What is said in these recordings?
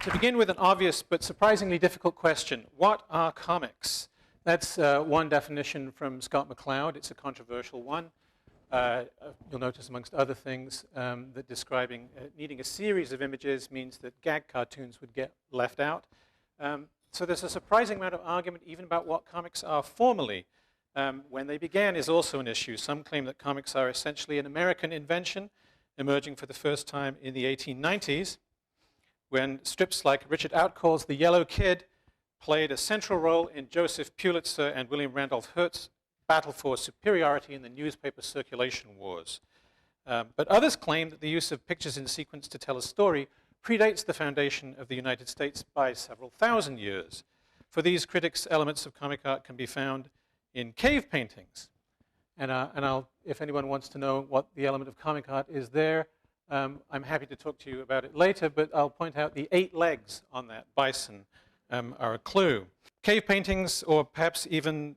To begin with an obvious but surprisingly difficult question, what are comics? That's one definition from Scott McCloud. It's a controversial one. You'll notice, amongst other things, that describing needing a series of images means that gag cartoons would get left out. So there's a surprising amount of argument even about what comics are formally. When they began is also an issue. Some claim that comics are essentially an American invention, emerging for the first time in the 1890s, when strips like Richard Outcall's The Yellow Kid played a central role in Joseph Pulitzer and William Randolph Hearst's battle for superiority in the newspaper circulation wars. But others claim that the use of pictures in sequence to tell a story predates the foundation of the United States by several thousand years. For these critics, elements of comic art can be found in cave paintings. And if anyone wants to know what the element of comic art is there, I'm happy to talk to you about it later, but I'll point out the 8 legs on that bison are a clue. Cave paintings, or perhaps even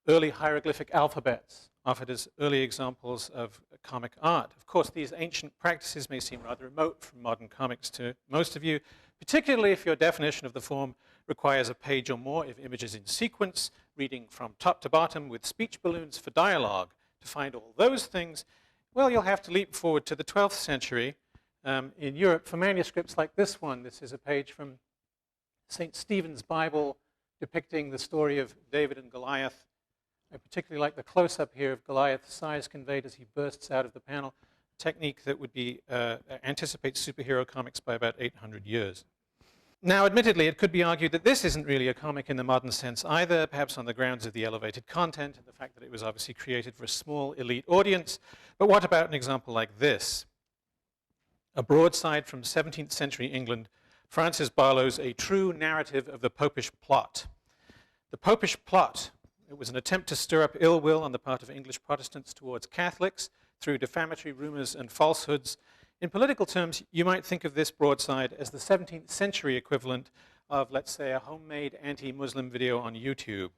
early hieroglyphic alphabets, offered as early examples of comic art. Of course, these ancient practices may seem rather remote from modern comics to most of you, particularly if your definition of the form requires a page or more of images in sequence, reading from top to bottom with speech balloons for dialogue. To find all those things, well, you'll have to leap forward to the 12th century in Europe for manuscripts like this one. This is a page from St. Stephen's Bible depicting the story of David and Goliath. I particularly like the close-up here of Goliath's size conveyed as he bursts out of the panel, a technique that would be anticipates superhero comics by about 800 years. Now, admittedly, it could be argued that this isn't really a comic in the modern sense either, perhaps on the grounds of the elevated content and the fact that it was obviously created for a small elite audience. But what about an example like this? A broadside from 17th century England, Francis Barlow's A True Narrative of the Popish Plot. The Popish Plot, it was an attempt to stir up ill will on the part of English Protestants towards Catholics through defamatory rumors and falsehoods. In political terms, you might think of this broadside as the 17th century equivalent of, let's say, a homemade anti-Muslim video on YouTube.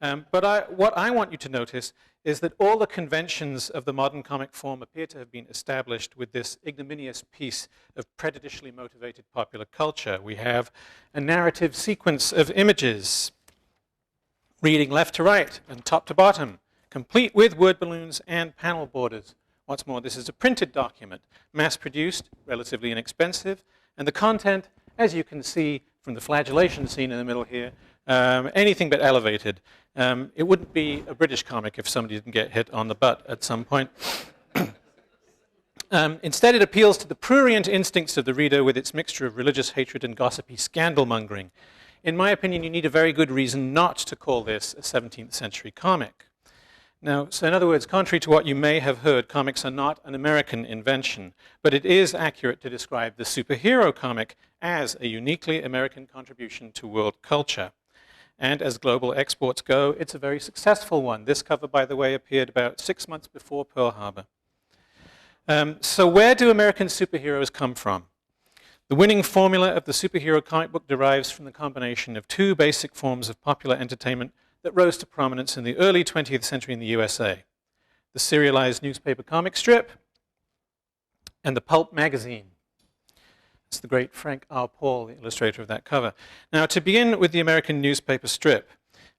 But what I want you to notice is that all the conventions of the modern comic form appear to have been established with this ignominious piece of prejudicially motivated popular culture. We have a narrative sequence of images, reading left to right and top to bottom, complete with word balloons and panel borders. What's more, this is a printed document, mass-produced, relatively inexpensive, and the content, as you can see from the flagellation scene in the middle here, anything but elevated. It wouldn't be a British comic if somebody didn't get hit on the butt at some point. Instead, it appeals to the prurient instincts of the reader with its mixture of religious hatred and gossipy scandal-mongering. In my opinion, you need a very good reason not to call this a 17th century comic. Now, so in other words, contrary to what you may have heard, comics are not an American invention, but it is accurate to describe the superhero comic as a uniquely American contribution to world culture. And as global exports go, it's a very successful one. This cover, by the way, appeared about 6 months before Pearl Harbor. So where do American superheroes come from? The winning formula of the superhero comic book derives from the combination of 2 basic forms of popular entertainment that rose to prominence in the early 20th century in the USA. The serialized newspaper comic strip and the pulp magazine. It's the great Frank R. Paul, the illustrator of that cover. Now, to begin with the American newspaper strip,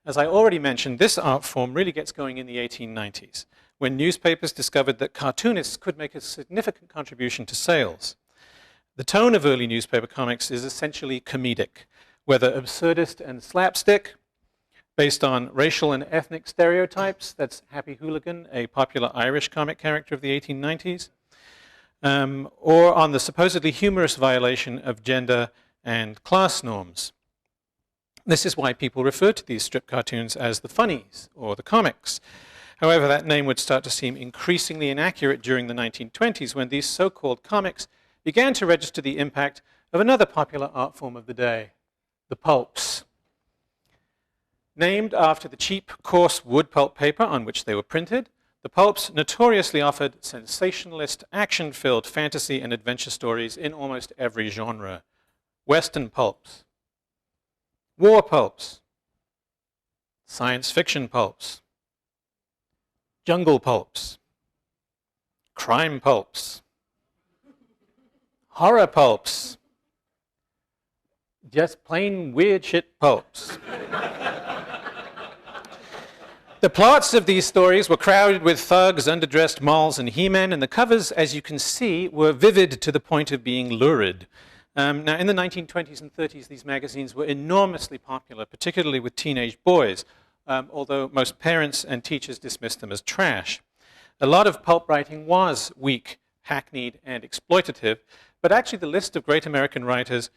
as I already mentioned, this art form really gets going in the 1890s, when newspapers discovered that cartoonists could make a significant contribution to sales. The tone of early newspaper comics is essentially comedic, whether absurdist and slapstick, based on racial and ethnic stereotypes. That's Happy Hooligan, a popular Irish comic character of the 1890s, or on the supposedly humorous violation of gender and class norms. This is why people refer to these strip cartoons as the funnies or the comics. However, that name would start to seem increasingly inaccurate during the 1920s when these so-called comics began to register the impact of another popular art form of the day, the pulps. Named after the cheap, coarse wood pulp paper on which they were printed, the pulps notoriously offered sensationalist, action-filled fantasy and adventure stories in almost every genre. Western pulps, war pulps, science fiction pulps, jungle pulps, crime pulps, horror pulps, Just plain weird shit pulps. The plots of these stories were crowded with thugs, underdressed moles, and he-men, and the covers, as you can see, were vivid to the point of being lurid. Now, in the 1920s and 30s, these magazines were enormously popular, particularly with teenage boys, although most parents and teachers dismissed them as trash. A lot of pulp writing was weak, hackneyed, and exploitative, but actually the list of great American writers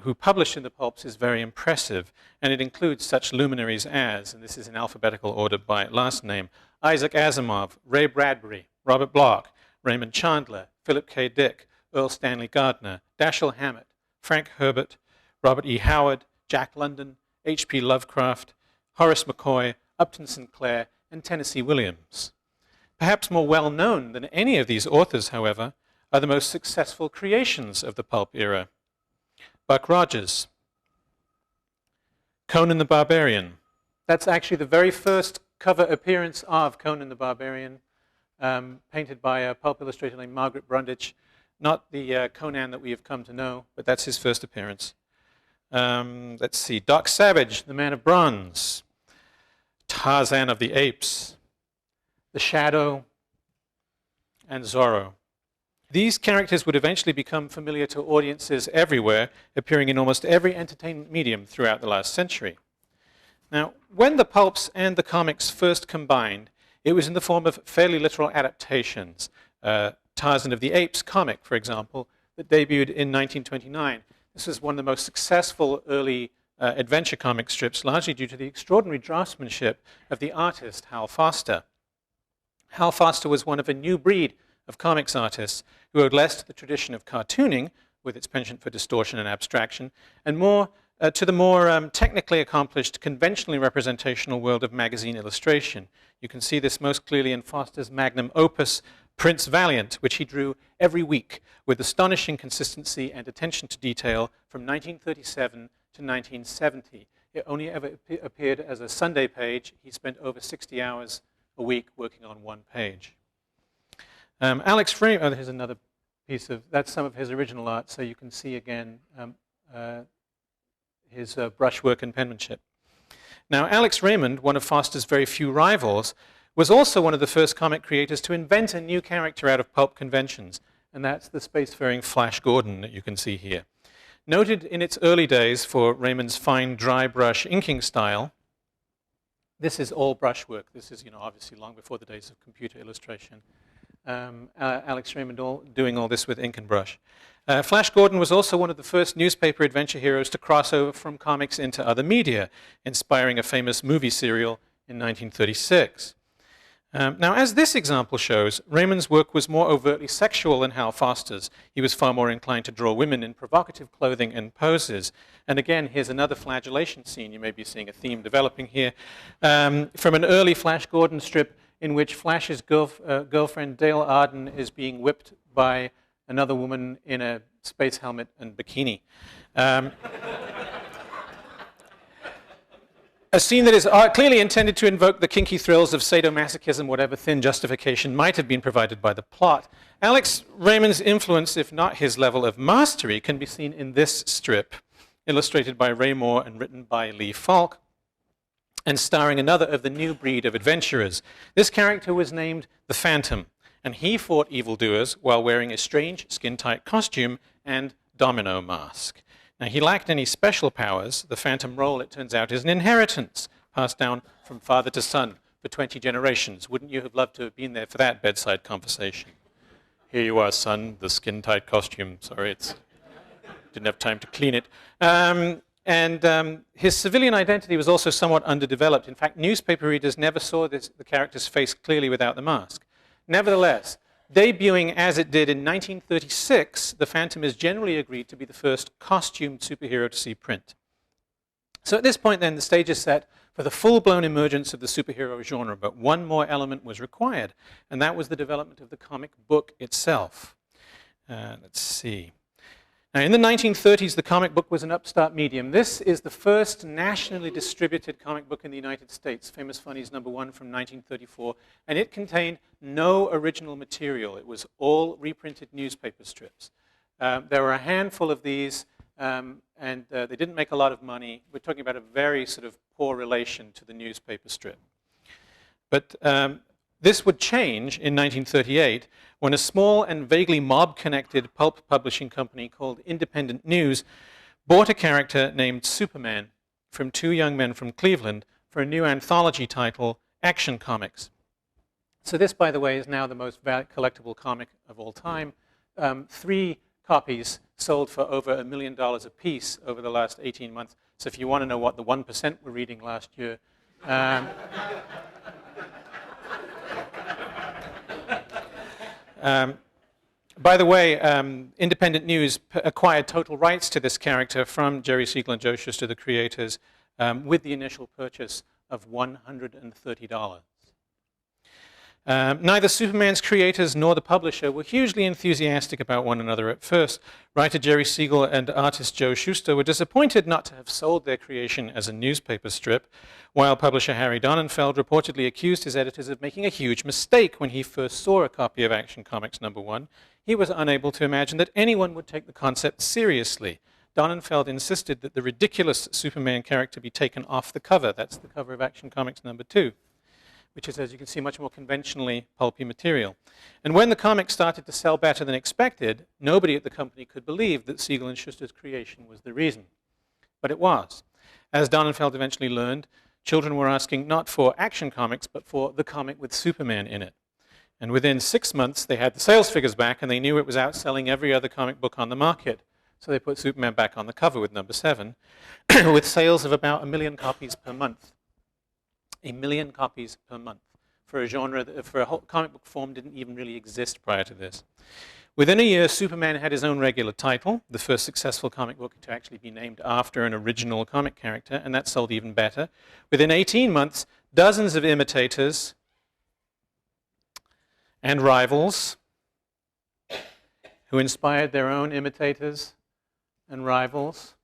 who published in the pulps is very impressive, and it includes such luminaries as, and this is in alphabetical order by last name, Isaac Asimov, Ray Bradbury, Robert Bloch, Raymond Chandler, Philip K. Dick, Earl Stanley Gardner, Dashiell Hammett, Frank Herbert, Robert E. Howard, Jack London, H.P. Lovecraft, Horace McCoy, Upton Sinclair, and Tennessee Williams. Perhaps more well known than any of these authors, however, are the most successful creations of the pulp era. Buck Rogers, Conan the Barbarian. That's actually the very first cover appearance of Conan the Barbarian, painted by a pulp illustrator named Margaret Brundage. Not the Conan that we have come to know, but that's his first appearance. Let's see, Doc Savage, the Man of Bronze, Tarzan of the Apes, The Shadow, and Zorro. These characters would eventually become familiar to audiences everywhere, appearing in almost every entertainment medium throughout the last century. Now, when the pulps and the comics first combined, it was in the form of fairly literal adaptations. Tarzan of the Apes comic, for example, that debuted in 1929. This was one of the most successful early adventure comic strips, largely due to the extraordinary draftsmanship of the artist, Hal Foster. Hal Foster was one of a new breed of comics artists who owed less to the tradition of cartooning, with its penchant for distortion and abstraction, and more to the more technically accomplished, conventionally representational world of magazine illustration. You can see this most clearly in Foster's magnum opus, Prince Valiant, which he drew every week with astonishing consistency and attention to detail from 1937 to 1970. It only ever appeared as a Sunday page. He spent over 60 hours a week working on one page. Alex Freeman, here's another piece of, that's some of his original art, so you can see again his brushwork and penmanship. Now, Alex Raymond, one of Foster's very few rivals, was also one of the first comic creators to invent a new character out of pulp conventions, and that's the spacefaring Flash Gordon that you can see here. Noted in its early days for Raymond's fine dry brush inking style, this is all brushwork. This is, obviously long before the days of computer illustration. Alex Raymond doing all this with ink and brush. Flash Gordon was also one of the first newspaper adventure heroes to cross over from comics into other media, inspiring a famous movie serial in 1936. Now, as this example shows, Raymond's work was more overtly sexual than Hal Foster's. He was far more inclined to draw women in provocative clothing and poses. And again, here's another flagellation scene. You may be seeing a theme developing here. From an early Flash Gordon strip in which Flash's girlfriend, Dale Arden, is being whipped by another woman in a space helmet and bikini. A scene that is clearly intended to invoke the kinky thrills of sadomasochism, whatever thin justification might have been provided by the plot. Alex Raymond's influence, if not his level of mastery, can be seen in this strip, illustrated by Ray Moore and written by Lee Falk, and starring another of the new breed of adventurers. This character was named the Phantom, and he fought evildoers while wearing a strange skin-tight costume and domino mask. Now, he lacked any special powers. The Phantom role, it turns out, is an inheritance passed down from father to son for 20 generations. Wouldn't you have loved to have been there for that bedside conversation? Here you are, son, the skin-tight costume. Sorry, didn't have time to clean it. His civilian identity was also somewhat underdeveloped. In fact, newspaper readers never saw the character's face clearly without the mask. Nevertheless, debuting as it did in 1936, the Phantom is generally agreed to be the first costumed superhero to see print. So at this point then, the stage is set for the full-blown emergence of the superhero genre, but one more element was required, and that was the development of the comic book itself. Let's see. Now, in the 1930s, the comic book was an upstart medium. This is the first nationally distributed comic book in the United States, Famous Funnies #1 from 1934, and it contained no original material. It was all reprinted newspaper strips. There were a handful of these and they didn't make a lot of money. We're talking about a very sort of poor relation to the newspaper strip. But this would change in 1938 when a small and vaguely mob-connected pulp publishing company called Independent News bought a character named Superman from two young men from Cleveland for a new anthology title, Action Comics. So this, by the way, is now the most collectible comic of all time. 3 copies sold for over $1 million a piece over the last 18 months. So if you want to know what the 1% were reading last year, by the way, Independent News acquired total rights to this character from Jerry Siegel and Joe Shuster, the creators, with the initial purchase of $130. Neither Superman's creators nor the publisher were hugely enthusiastic about one another at first. Writer Jerry Siegel and artist Joe Shuster were disappointed not to have sold their creation as a newspaper strip, while publisher Harry Donenfeld reportedly accused his editors of making a huge mistake when he first saw a copy of Action Comics #1. He was unable to imagine that anyone would take the concept seriously. Donenfeld insisted that the ridiculous Superman character be taken off the cover. That's the cover of Action Comics #2. Which is, as you can see, much more conventionally pulpy material. And when the comic started to sell better than expected, nobody at the company could believe that Siegel and Shuster's creation was the reason. But it was. As Donenfeld eventually learned, children were asking not for Action Comics, but for the comic with Superman in it. And within 6 months, they had the sales figures back, and they knew it was outselling every other comic book on the market. So they put Superman back on the cover with #7, with sales of about 1 million copies per month. 1 million copies per month for a genre that, for a whole comic book form, didn't even really exist prior to this. Within a year, Superman had his own regular title, the first successful comic book to actually be named after an original comic character, and that sold even better. Within 18 months, dozens of imitators and rivals who inspired their own imitators and rivals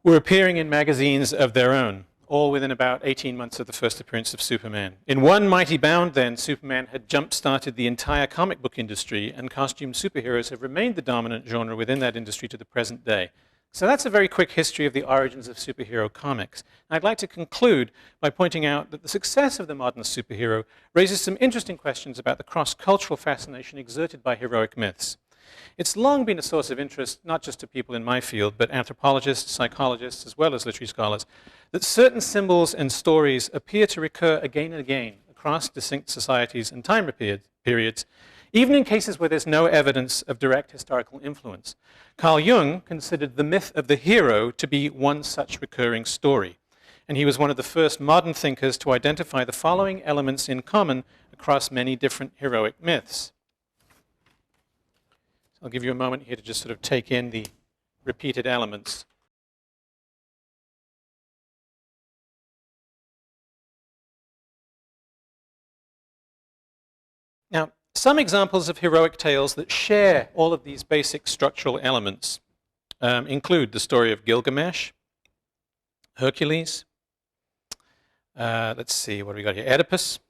were appearing in magazines of their own, all within about 18 months of the first appearance of Superman. In one mighty bound, then, Superman had jump-started the entire comic book industry, and costume superheroes have remained the dominant genre within that industry to the present day. So that's a very quick history of the origins of superhero comics. And I'd like to conclude by pointing out that the success of the modern superhero raises some interesting questions about the cross-cultural fascination exerted by heroic myths. It's long been a source of interest, not just to people in my field, but anthropologists, psychologists, as well as literary scholars, that certain symbols and stories appear to recur again and again across distinct societies and time periods, even in cases where there's no evidence of direct historical influence. Carl Jung considered the myth of the hero to be one such recurring story, and he was one of the first modern thinkers to identify the following elements in common across many different heroic myths. I'll give you a moment here to just sort of take in the repeated elements. Now, some examples of heroic tales that share all of these basic structural elements include the story of Gilgamesh, Hercules, let's see, what do we got here? Oedipus,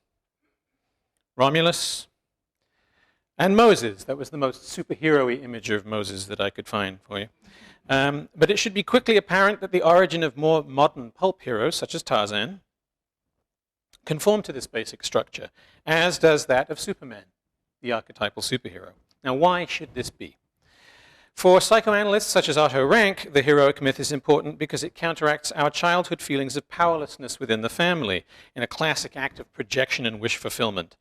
Romulus, and Moses. That was the most superhero-y image of Moses that I could find for you. But it should be quickly apparent that the origin of more modern pulp heroes, such as Tarzan, conform to this basic structure, as does that of Superman, the archetypal superhero. Now, why should this be? For psychoanalysts such as Otto Rank, the heroic myth is important because it counteracts our childhood feelings of powerlessness within the family in a classic act of projection and wish fulfillment.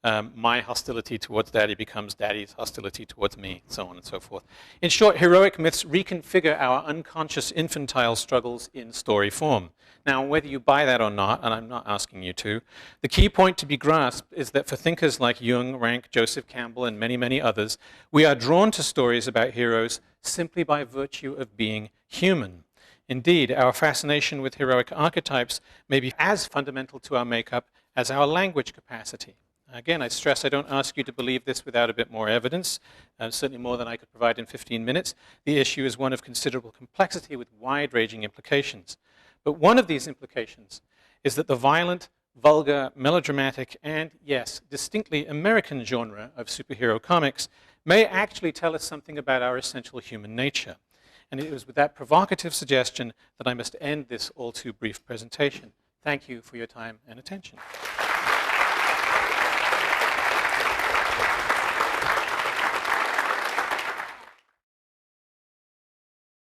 My hostility towards daddy becomes daddy's hostility towards me, so on and so forth. In short, heroic myths reconfigure our unconscious infantile struggles in story form. Now, whether you buy that or not, and I'm not asking you to, the key point to be grasped is that for thinkers like Jung, Rank, Joseph Campbell, and many, many others, we are drawn to stories about heroes simply by virtue of being human. Indeed, our fascination with heroic archetypes may be as fundamental to our makeup as our language capacity. Again, I stress I don't ask you to believe this without a bit more evidence, certainly more than I could provide in 15 minutes. The issue is one of considerable complexity with wide-ranging implications. But one of these implications is that the violent, vulgar, melodramatic, and, yes, distinctly American genre of superhero comics may actually tell us something about our essential human nature. And it was with that provocative suggestion that I must end this all too brief presentation. Thank you for your time and attention.